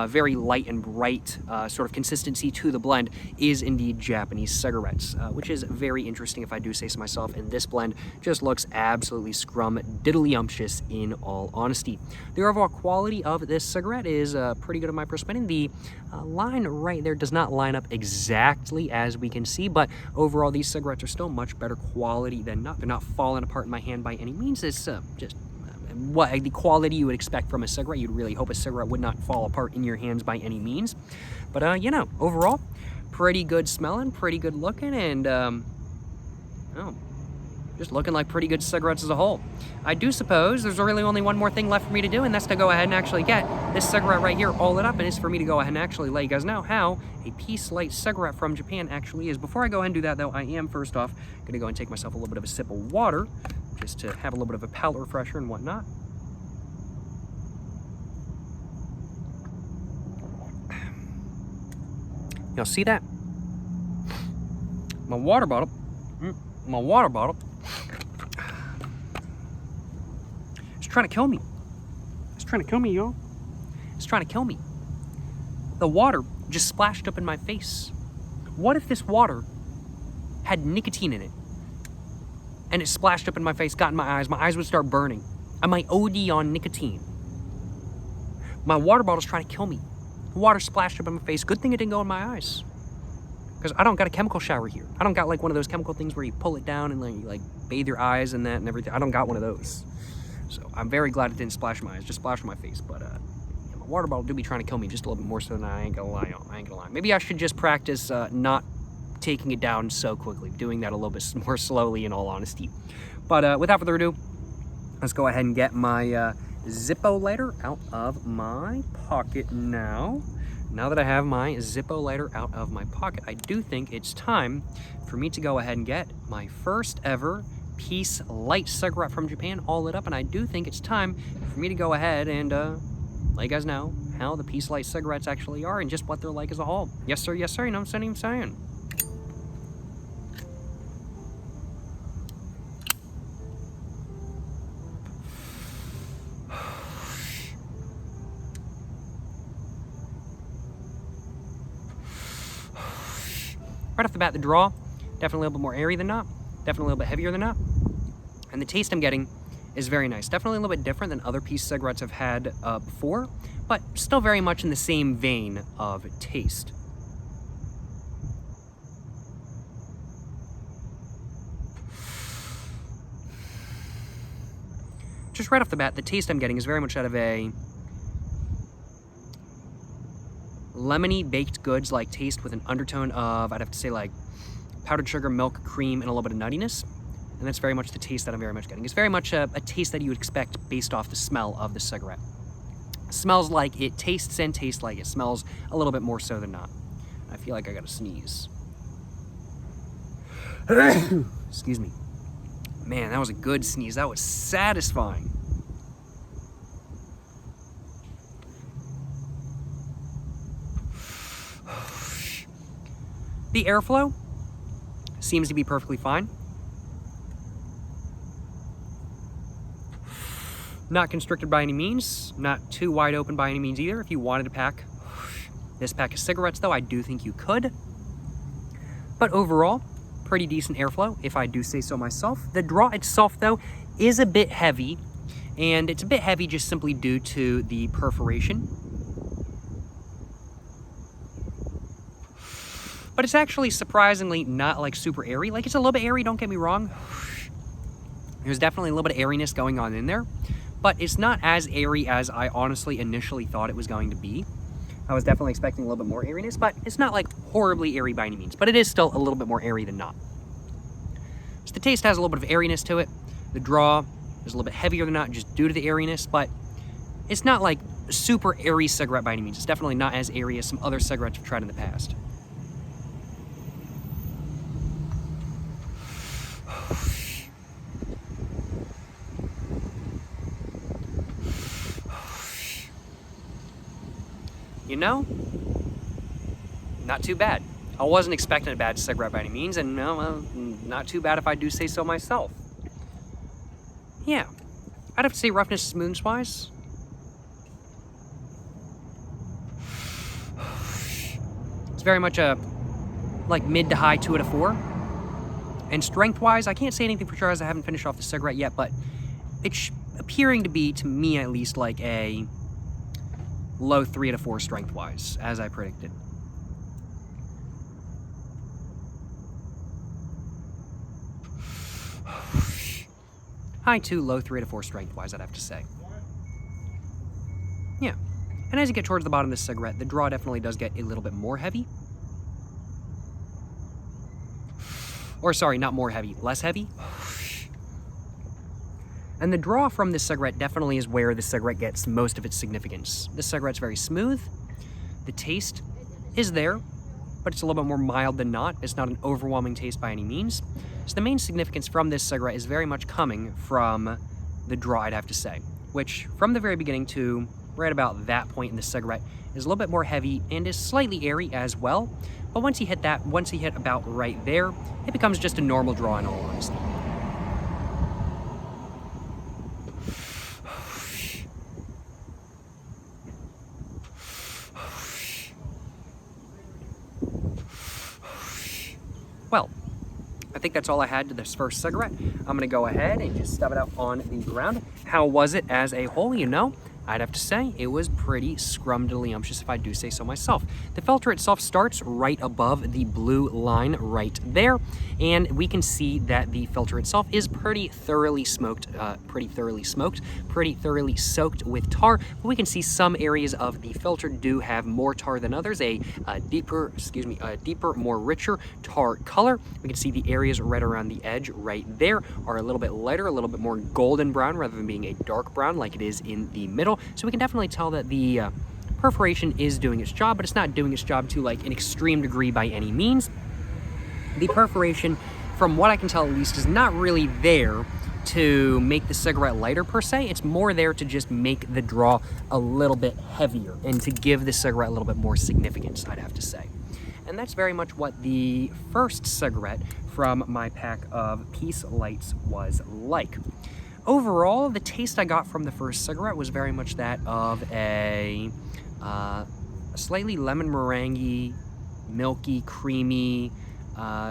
very light and bright sort of consistency to the blend is indeed Japanese cigarettes, which is very interesting if I do say so myself, and this blend just looks absolutely scrum-diddly-umptious in all honesty. The overall quality of this cigarette is pretty good in my perspective. The line right there does not line up exactly as we can see, but overall these cigarettes are still much better quality than not. They're not falling apart in my hand by any means. It's just what the quality you would expect from a cigarette. You'd really hope a cigarette would not fall apart in your hands by any means. But you know, overall, pretty good smelling, pretty good looking, and just looking like pretty good cigarettes as a whole. I do suppose there's really only one more thing left for me to do, and that's to go ahead and actually get this cigarette right here all lit up, and it's for me to go ahead and actually let you guys know how a Peace Light cigarette from Japan actually is. Before I go ahead and do that, though, I am first off going to go and take myself a little bit of a sip of water, just to have a little bit of a palate refresher and whatnot. Y'all see that? My water bottle. It's trying to kill me. It's trying to kill me, y'all. It's trying to kill me. The water just splashed up in my face. What if this water had nicotine in it? And it splashed up in my face, got in my eyes would start burning. I might OD on nicotine. My water bottle's trying to kill me. Water splashed up in my face. Good thing it didn't go in my eyes. Because I don't got a chemical shower here. I don't got like one of those chemical things where you pull it down and like, you like bathe your eyes and that and everything. I don't got one of those. So I'm very glad it didn't splash my eyes, just splashed my face. But yeah, my water bottle do be trying to kill me just a little bit more so than I ain't gonna lie. Maybe I should just practice not taking it down so quickly, doing that a little bit more slowly in all honesty. But without further ado, let's go ahead and get my Zippo lighter out of my pocket now. Now that I have my Zippo lighter out of my pocket, I do think it's time for me to go ahead and get my first ever Peace Light cigarette from Japan, all lit up, and I do think it's time for me to go ahead and let you guys know how the Peace Light cigarettes actually are and just what they're like as a whole. Yes sir, you know what I'm saying? Right off the bat, the draw, definitely a little bit more airy than not, definitely a little bit heavier than not. And the taste I'm getting is very nice. Definitely a little bit different than other Peace cigarettes I've had before, but still very much in the same vein of taste. Just right off the bat, the taste I'm getting is very much out of a lemony baked goods like taste with an undertone of, I'd have to say, like powdered sugar, milk, cream, and a little bit of nuttiness. And that's very much the taste that I'm very much getting. It's very much a taste that you would expect based off the smell of the cigarette. Smells like it tastes and tastes like it smells a little bit more so than not. I feel like I gotta sneeze. Excuse me. Man, that was a good sneeze. That was satisfying. The airflow seems to be perfectly fine. Not constricted by any means, not too wide open by any means either. If you wanted to pack this pack of cigarettes though, I do think you could. But overall, pretty decent airflow, if I do say so myself. The draw itself though is a bit heavy, and it's a bit heavy just simply due to the perforation. But it's actually surprisingly not like super airy. Like, it's a little bit airy, don't get me wrong. There's definitely a little bit of airiness going on in there, but it's not as airy as I honestly initially thought it was going to be. I was definitely expecting a little bit more airiness, but it's not like horribly airy by any means, but it is still a little bit more airy than not. So the taste has a little bit of airiness to it. The draw is a little bit heavier than not just due to the airiness, but it's not like a super airy cigarette by any means. It's definitely not as airy as some other cigarettes I've tried in the past. You know, not too bad. I wasn't expecting a bad cigarette by any means, and not too bad if I do say so myself. Yeah, I'd have to say roughness, smoothness-wise, it's very much a like mid to high 2 out of 4. And strength-wise, I can't say anything for sure as I haven't finished off the cigarette yet, but it's appearing to be, to me at least, like a low 3 out of 4 strength-wise, as I predicted. High 2, low 3 out of 4 strength-wise, I'd have to say. Yeah. And as you get towards the bottom of the cigarette, the draw definitely does get a little bit more heavy. Or sorry, not more heavy, less heavy. And the draw from this cigarette definitely is where the cigarette gets most of its significance. This cigarette's very smooth. The taste is there, but it's a little bit more mild than not. It's not an overwhelming taste by any means. So the main significance from this cigarette is very much coming from the draw, I'd have to say, which from the very beginning to right about that point in the cigarette is a little bit more heavy and is slightly airy as well. But once you hit about right there, it becomes just a normal draw in all honesty. Well, I think that's all I had to this first cigarette. I'm gonna go ahead and just stub it out on the ground. How was it as a whole? You know, I'd have to say it was pretty scrumdiddlyumptious if I do say so myself. The filter itself starts right above the blue line right there, and we can see that the filter itself is pretty thoroughly smoked, pretty thoroughly soaked with tar, but we can see some areas of the filter do have more tar than others, a deeper, more richer tar color. We can see the areas right around the edge right there are a little bit lighter, a little bit more golden brown rather than being a dark brown like it is in the middle. So we can definitely tell that the perforation is doing its job, but it's not doing its job to like an extreme degree by any means. The perforation, from what I can tell at least, is not really there to make the cigarette lighter per se. It's more there to just make the draw a little bit heavier and to give the cigarette a little bit more significance, I'd have to say. And that's very much what the first cigarette from my pack of Peace Lights was like. Overall, the taste I got from the first cigarette was very much that of a slightly lemon meringue, milky, creamy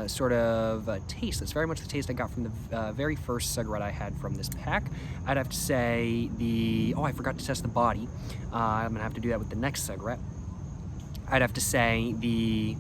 sort of taste. That's very much the taste I got from the very first cigarette I had from this pack. I'd have to say I forgot to test the body. I'm gonna have to do that with the next cigarette. I'd have to say the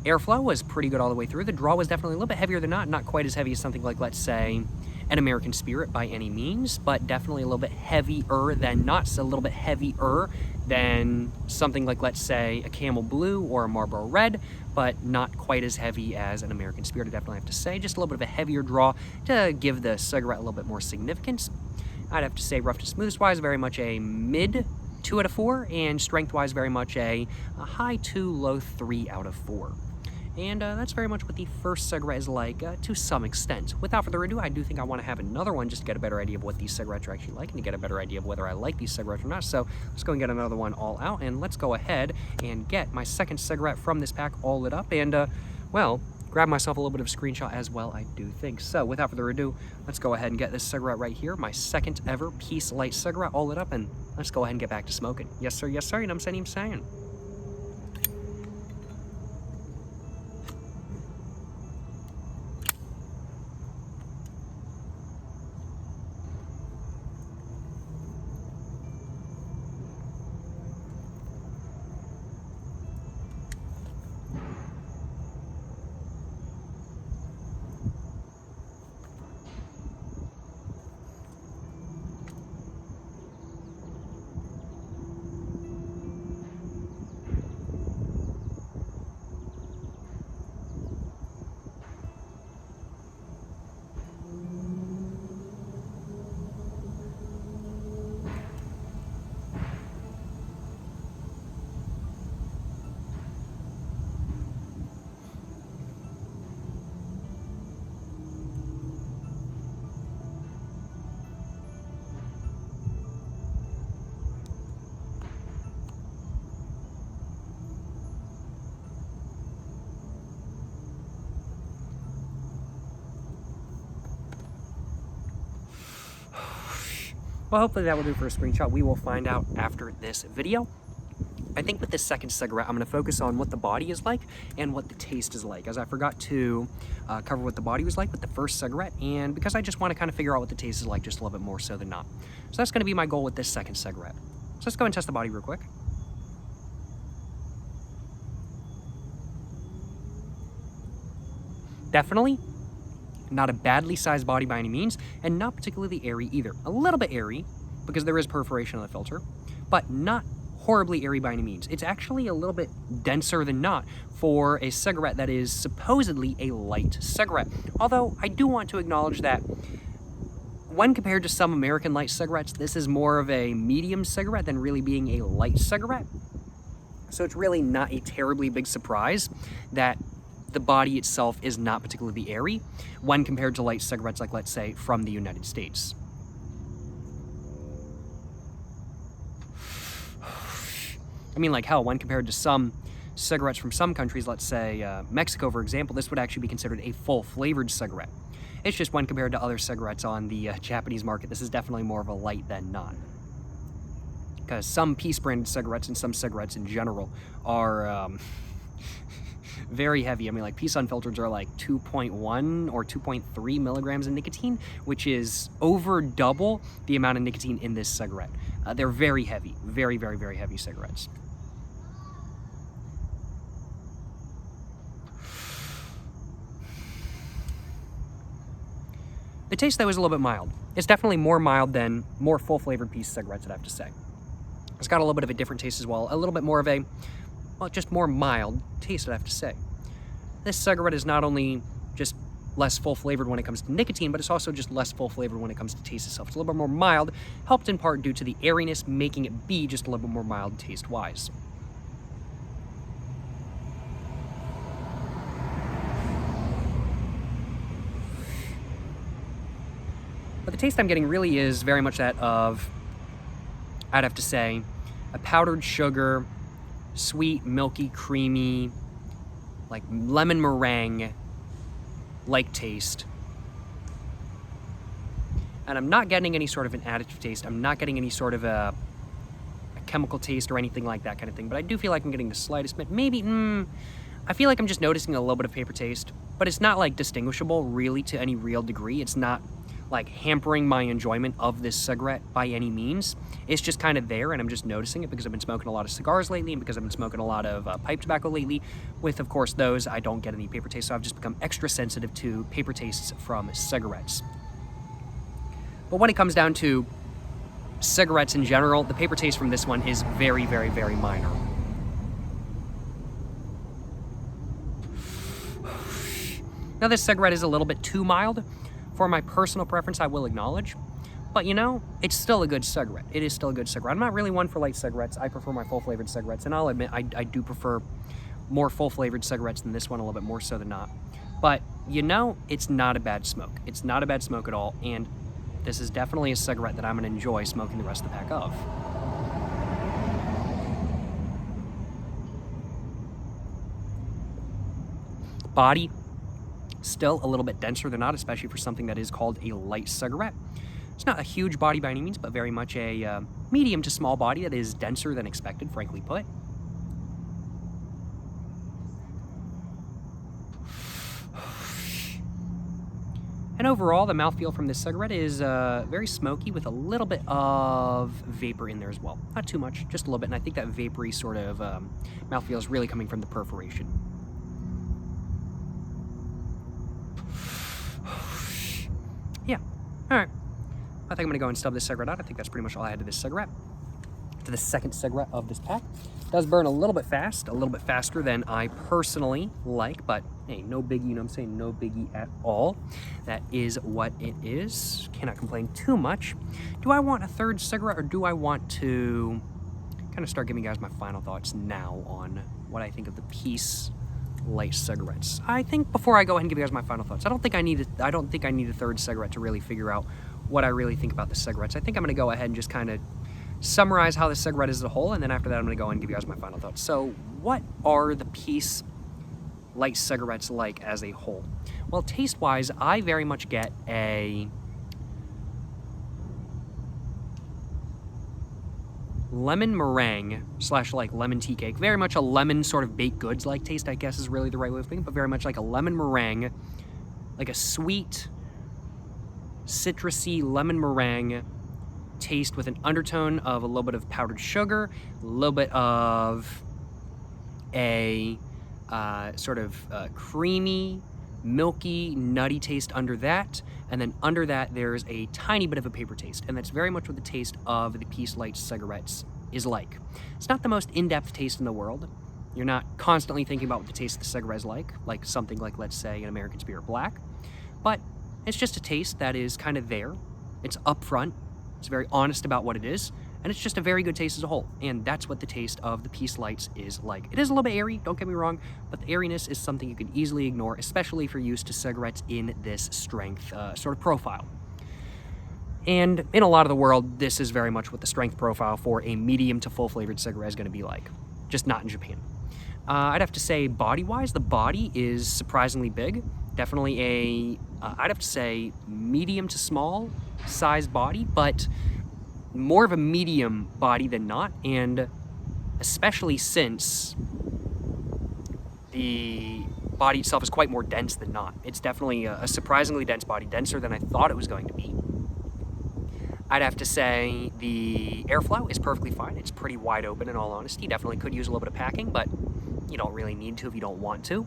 airflow was pretty good all the way through. The draw was definitely a little bit heavier than not quite as heavy as something like, let's say, an American Spirit by any means, but definitely a little bit heavier than not, so a little bit heavier than something like, let's say, a Camel Blue or a Marlboro Red, but not quite as heavy as an American Spirit, I definitely have to say. Just a little bit of a heavier draw to give the cigarette a little bit more significance. I'd have to say rough to smooth-wise, very much a mid 2 out of 4, and strength-wise, very much a high 2, low 3 out of 4. And that's very much what the first cigarette is like to some extent. Without further ado, I do think I want to have another one just to get a better idea of what these cigarettes are actually like and to get a better idea of whether I like these cigarettes or not. So let's go and get another one all out, and let's go ahead and get my second cigarette from this pack all lit up and, well, grab myself a little bit of a screenshot as well, I do think. So without further ado, let's go ahead and get this cigarette right here, my second ever Peace Light cigarette all lit up, and let's go ahead and get back to smoking. Yes, sir, you know what I'm saying? Well, hopefully that will do for a screenshot. We will find out after this video. I think with this second cigarette, I'm going to focus on what the body is like and what the taste is like, as I forgot to cover what the body was like with the first cigarette, and because I just want to kind of figure out what the taste is like just a little bit more so than not. So that's going to be my goal with this second cigarette. So let's go and test the body real quick. Definitely not a badly sized body by any means, and not particularly airy either. A little bit airy, because there is perforation on the filter, but not horribly airy by any means. It's actually a little bit denser than not for a cigarette that is supposedly a light cigarette. Although, I do want to acknowledge that when compared to some American light cigarettes, this is more of a medium cigarette than really being a light cigarette. So it's really not a terribly big surprise that the body itself is not particularly airy when compared to light cigarettes like, let's say, from the United States. I mean, like hell, when compared to some cigarettes from some countries, let's say Mexico, for example, this would actually be considered a full flavored cigarette. It's just when compared to other cigarettes on the Japanese market, this is definitely more of a light than not. Because some Peace branded cigarettes and some cigarettes in general are very heavy. I mean, like Peace Unfiltered are like 2.1 or 2.3 milligrams of nicotine, which is over double the amount of nicotine in this cigarette. They're very heavy, very, very, very heavy cigarettes. The taste, though, is a little bit mild. It's definitely more mild than more full-flavored Peace cigarettes, I'd have to say. It's got a little bit of a different taste as well. A little bit more of a, well, just more mild taste, I'd have to say. This cigarette is not only just less full-flavored when it comes to nicotine, but it's also just less full-flavored when it comes to taste itself. It's a little bit more mild, helped in part due to the airiness, making it be just a little bit more mild taste-wise. But the taste I'm getting really is very much that of, I'd have to say, a powdered sugar, sweet, milky, creamy, like lemon meringue-like taste. And I'm not getting any sort of an additive taste. I'm not getting any sort of a chemical taste or anything like that kind of thing. But I do feel like I'm getting the slightest bit. Maybe, I feel like I'm just noticing a little bit of paper taste. But it's not like distinguishable really to any real degree. It's not like hampering my enjoyment of this cigarette by any means. It's just kind of there, and I'm just noticing it because I've been smoking a lot of cigars lately and because I've been smoking a lot of pipe tobacco lately. With, of course, those, I don't get any paper taste, so I've just become extra sensitive to paper tastes from cigarettes. But when it comes down to cigarettes in general, the paper taste from this one is very, very, very minor. Now, this cigarette is a little bit too mild for my personal preference, I will acknowledge. But, you know, it's still a good cigarette. It is still a good cigarette. I'm not really one for light cigarettes. I prefer my full-flavored cigarettes. And I'll admit, I do prefer more full-flavored cigarettes than this one, a little bit more so than not. But, you know, it's not a bad smoke. It's not a bad smoke at all. And this is definitely a cigarette that I'm going to enjoy smoking the rest of the pack of. Body, still a little bit denser than not, especially for something that is called a light cigarette. It's not a huge body by any means, but very much a medium to small body that is denser than expected, frankly put. And overall, the mouthfeel from this cigarette is very smoky with a little bit of vapor in there as well. Not too much, just a little bit, and I think that vapory sort of mouthfeel is really coming from the perforation. Yeah, all right. I think I'm gonna go and stub this cigarette out. I think that's pretty much all I had to this cigarette. To the second cigarette of this pack. It does burn a little bit fast, a little bit faster than I personally like, but hey, no biggie, you know what I'm saying? No biggie at all. That is what it is. Cannot complain too much. Do I want a third cigarette, or do I want to kind of start giving you guys my final thoughts now on what I think of the Peace light cigarettes? I think before I go ahead and give you guys my final thoughts, I don't think I need a third cigarette to really figure out what I really think about the cigarettes. I think I'm going to go ahead and just kind of summarize how the cigarette is as a whole, and then after that I'm going to go and give you guys my final thoughts. So what are the Peace light cigarettes like as a whole? Well, taste-wise, I very much get a lemon meringue / like lemon tea cake. Very much a lemon sort of baked goods like taste, I guess is really the right way of thinking, but very much like a lemon meringue, like a sweet, citrusy lemon meringue taste with an undertone of a little bit of powdered sugar, a little bit of a sort of creamy, milky, nutty taste under that, and then under that there's a tiny bit of a paper taste, and that's very much what the taste of the Peace Light cigarettes is like. It's not the most in-depth taste in the world. You're not constantly thinking about what the taste of the cigarette is like something like, let's say, an American Spirit Black, but it's just a taste that is kind of there. It's upfront. It's very honest about what it is, and it's just a very good taste as a whole, and that's what the taste of the Peace Lights is like. It is a little bit airy, don't get me wrong, but the airiness is something you can easily ignore, especially if you're used to cigarettes in this strength sort of profile. And in a lot of the world, this is very much what the strength profile for a medium to full-flavored cigarette is going to be like, just not in Japan. I'd have to say, body-wise, the body is surprisingly big. Definitely a, I'd have to say, medium to small size body, but more of a medium body than not, and especially since the body itself is quite more dense than not. It's definitely a surprisingly dense body, denser than I thought it was going to be. I'd have to say the airflow is perfectly fine. It's pretty wide open in all honesty. Definitely could use a little bit of packing, but you don't really need to if you don't want to.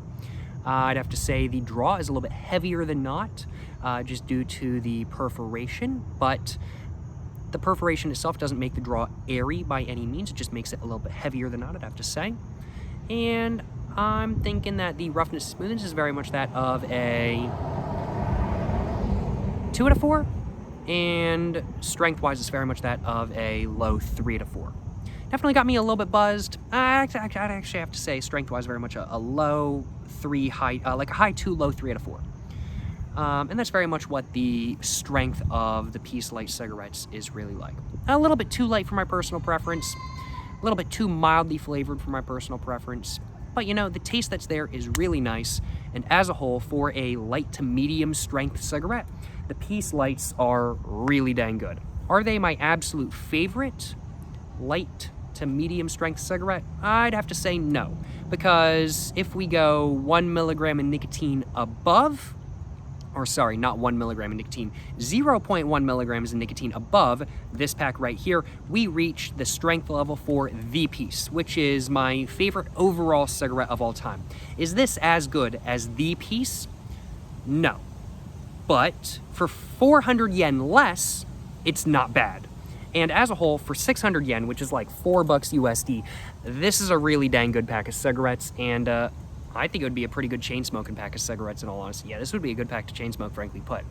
I'd have to say the draw is a little bit heavier than not, just due to the perforation, but the perforation itself doesn't make the draw airy by any means. It just makes it a little bit heavier than not, I'd have to say. And I'm thinking that the roughness smoothness is very much that of a 2 out of 4, and strength-wise is very much that of a low 3 out of 4. Definitely got me a little bit buzzed. I'd actually have to say strength-wise very much a low 3, like a high 2, low 3 out of 4. And that's very much what the strength of the Peace Light cigarettes is really like. A little bit too light for my personal preference, a little bit too mildly flavored for my personal preference, but you know, the taste that's there is really nice, and as a whole, for a light to medium strength cigarette, the Peace Lights are really dang good. Are they my absolute favorite light to medium strength cigarette? I'd have to say no, because if we go 1 milligram of nicotine above, or sorry, not 1 milligram of nicotine, 0.1 milligrams of nicotine above this pack right here, we reach the strength level for the Peace, which is my favorite overall cigarette of all time. Is this as good as the Peace? No. But for 400 yen less, it's not bad. And as a whole, for 600 yen, which is like $4 USD, this is a really dang good pack of cigarettes, and I think it would be a pretty good chain smoking pack of cigarettes in all honesty. Yeah, this would be a good pack to chain smoke, frankly put.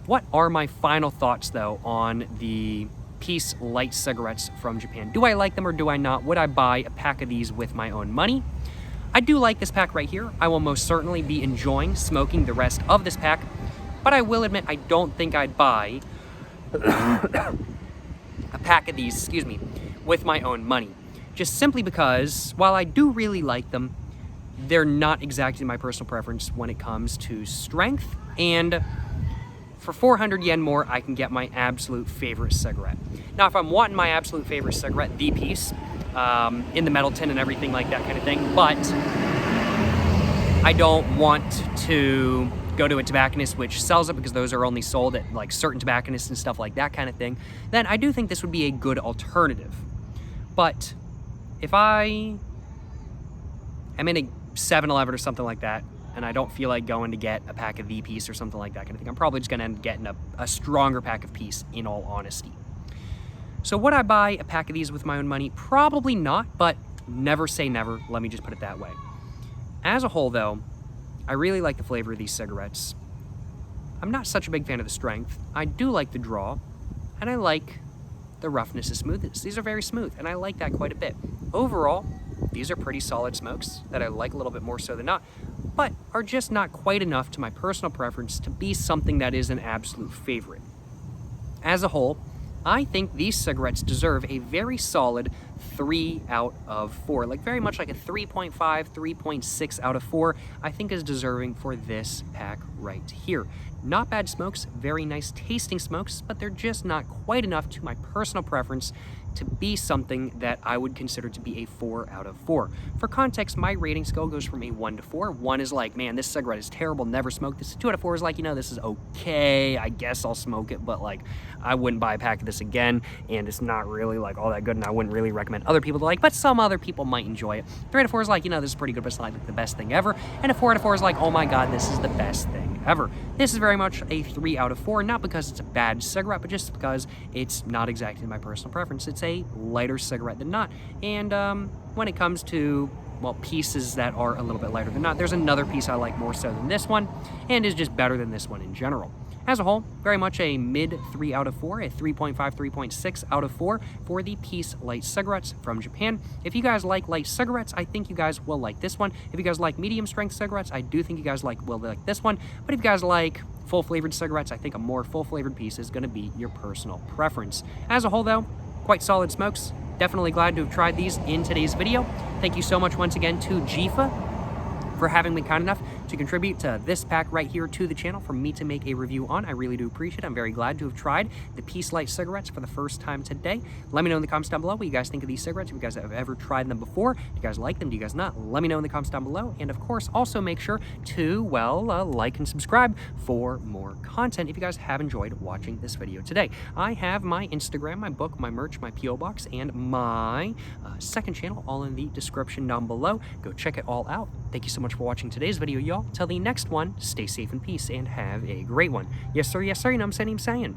What are my final thoughts though on the Peace Light cigarettes from Japan? Do I like them or do I not? Would I buy a pack of these with my own money? I do like this pack right here. I will most certainly be enjoying smoking the rest of this pack, but I will admit I don't think I'd buy a pack of these, with my own money. Just simply because, while I do really like them, they're not exactly my personal preference when it comes to strength, and for 400 yen more, I can get my absolute favorite cigarette. Now, if I'm wanting my absolute favorite cigarette, the Peace, in the metal tin and everything like that kind of thing, but I don't want to go to a tobacconist which sells it because those are only sold at like certain tobacconists and stuff like that kind of thing, then I do think this would be a good alternative. But if I am in a 7-Eleven or something like that, and I don't feel like going to get a pack of the Peace or something like that kind of thing, I'm probably just gonna end up getting a stronger pack of Peace, in all honesty. So would I buy a pack of these with my own money? Probably not, but never say never, let me just put it that way. As a whole though, I really like the flavor of these cigarettes. I'm not such a big fan of the strength. I do like the draw, and I like the roughness and smoothness. These are very smooth, and I like that quite a bit. Overall, these are pretty solid smokes that I like a little bit more so than not, but are just not quite enough to my personal preference to be something that is an absolute favorite. As a whole, I think these cigarettes deserve a very solid 3 out of 4, like very much like a 3.5, 3.6 out of 4, I think is deserving for this pack right here. Not bad smokes, very nice tasting smokes, but they're just not quite enough to my personal preference to be something that I would consider to be a 4 out of 4. For context, my rating scale goes from a 1 to 4. 1 is like, man, this cigarette is terrible, never smoke this. 2 out of 4 is like, you know, this is okay, I guess I'll smoke it, but like, I wouldn't buy a pack of this again, and it's not really like all that good, and I wouldn't really recommend other people to like, but some other people might enjoy it. 3 out of 4 is like, you know, this is pretty good, but it's not like the best thing ever. And a 4 out of 4 is like, oh my god, this is the best thing ever. This is very much a 3 out of 4, not because it's a bad cigarette, but just because it's not exactly my personal preference. It's a lighter cigarette than not, and when it comes to, well, pieces that are a little bit lighter than not, there's another piece I like more so than this one, and is just better than this one in general. As a whole, very much a mid 3 out of 4, a 3.5, 3.6 out of 4 for the Peace Light cigarettes from Japan. If you guys like light cigarettes, I think you guys will like this one. If you guys like medium strength cigarettes, I do think you guys will like this one. But if you guys like full flavored cigarettes, I think a more full flavored piece is going to be your personal preference. As a whole though, quite solid smokes. Definitely glad to have tried these in today's video. Thank you so much once again to Jifa for having been kind enough to contribute to this pack right here to the channel for me to make a review on. I really do appreciate it. I'm very glad to have tried the Peace Light cigarettes for the first time today. Let me know in the comments down below what you guys think of these cigarettes. If you guys have ever tried them before, do you guys like them, do you guys not? Let me know in the comments down below. And of course, also make sure to, well, like and subscribe for more content if you guys have enjoyed watching this video today. I have my Instagram, my book, my merch, my P.O. box, and my second channel all in the description down below. Go check it all out. Thank you so much for watching today's video, y'all. Till the next one, stay safe in peace and have a great one. Yes, sir, you know what I'm saying?